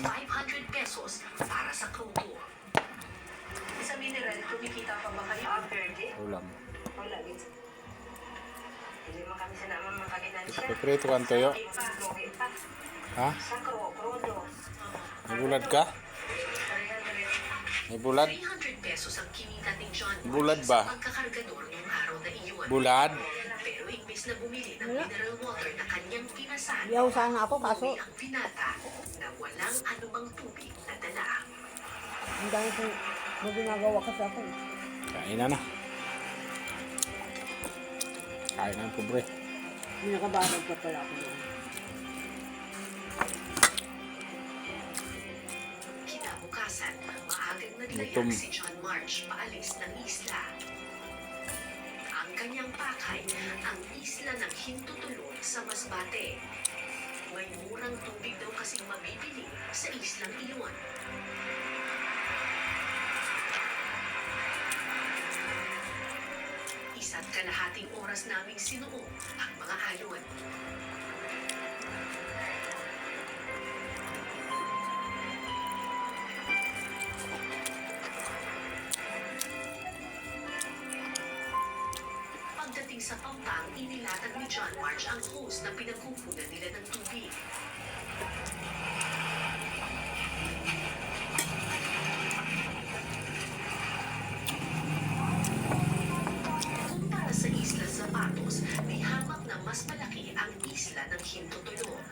500 pesos para sa krudo. Sa mineral, kumikita pa ba kayo? Ulam. Wala, Vince. Hindi mo kami sinama makaginansya. Piprito kan toyo. Ha? Sa krodo. May bulad ka? May bulad? 300 pesos ang kinita ni John Bulad ba? sa pagkakargador ng araw na iyon. Bulad? Pero imbis na bumili ng mineral water na kanyang pinasan, Yaw sana ako kaso umuwi ang pinata na walang anumang tubig na dala. ang dami kong may ginagawa kasi ako. Kain na. Kain na, pobre. May nakabarag pa pala ako doon. Kinabukasan, maagang Gutom. naglayag si John March paalis ng isla. Ang kanyang pakay, ang isla ng Hintutulon sa Masbate. May murang tubig daw kasing mabibili sa islang iyon. Isa't kalahating oras naming sinuong ang mga alon. Pagdating sa pampang, inilatag ni John March ang hose na pinagkukunan nila ng tubig. Kumpara sa isla Zapatos, may hamak na mas malaki ang isla ng Hintutulon.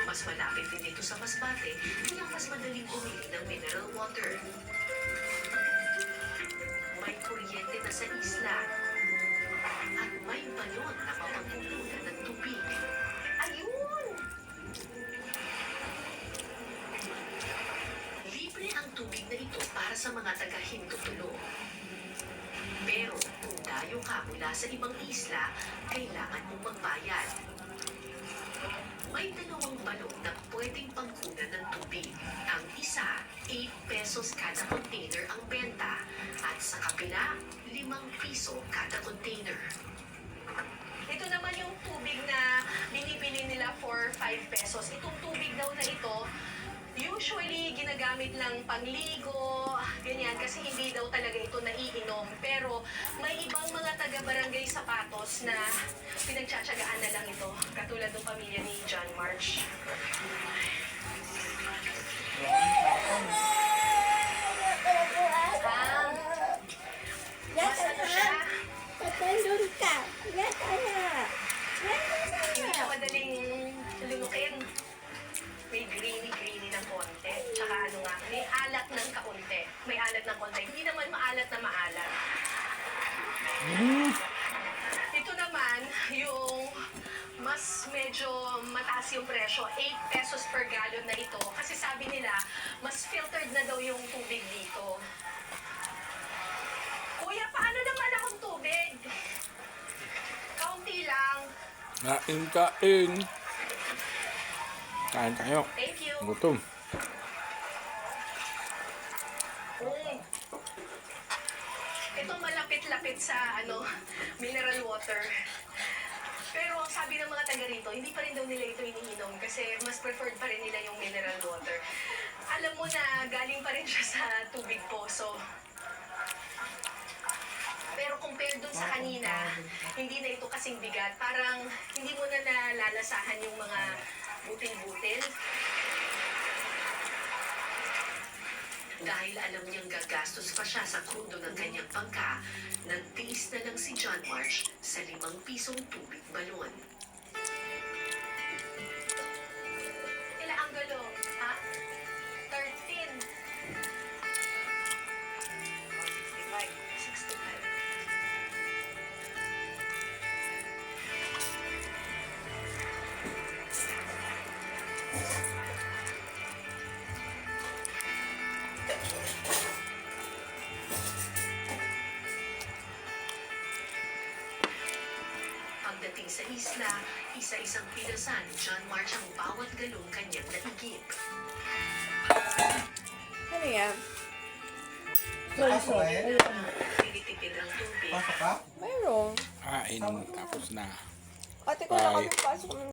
Mas malapit din dito sa Masbate, kaya mas madaling bumili ng mineral water. May kuryente na sa isla. At may balon na mapagkukunan ng tubig. Ayun! Libre ang tubig na ito para sa mga taga-Hintutulon. Pero kung dayo ka mula sa ibang isla, kailangan mong magbayad. May dalawang balon na pwedeng pangkunan ng tubig. Ang isa, 8 pesos kada container ang benta. At sa kapila, 5 piso kada container. Ito naman yung tubig na binibili nila for 5 pesos. Itong tubig daw na ito, usually ginagamit lang pangligo, ganyan, kasi hindi daw talaga ito naiinom. Pero may ibang mga taga-barangay Sapatos na pinagtsatsagaan na lang ito, katulad ng pamilya ni John March. Mas ano siya? Tatandun ka! Yan na! Hindi siya madaling lumukin. May greeny ng konti. Tsaka ano nga, may alat ng kaunti. May alat ng konti. Hindi naman maalat na maalat. Ito naman, yung mas medyo mataas yung presyo, 8 pesos per gallon na ito. Kasi sabi nila, mas filtered na daw yung tubig dito. Kuya, paano naman akong tubig? Kaunti lang. Kain. Kain tayo. Thank you. Gutom. Ito malapit-lapit sa mineral water. Pero sabi ng mga taga rito, hindi pa rin daw nila ito iniinom kasi mas preferred pa rin nila yung mineral water. Alam mo na galing pa rin siya sa tubig poso. Pero compared dun sa kanina, hindi na ito kasing bigat. Parang hindi mo na nalalasahan yung mga butil-butil. Dahil alam niyang gagastos pa siya sa krudo ng kanyang pangka, nagtiis na lang si John March sa 5 pisong tubig balon. Ilan ang galong? Ha? 13. 65. Pagdating sa isla, isa-isang pinasan ni John March ang bawat galong kanyang naigip. Ano yan? Pasok eh. Tinitipid ang tubig. Pasok ka? Mayroon. Kain. kain tapos na. Ate ko na Bye. kami pasok ng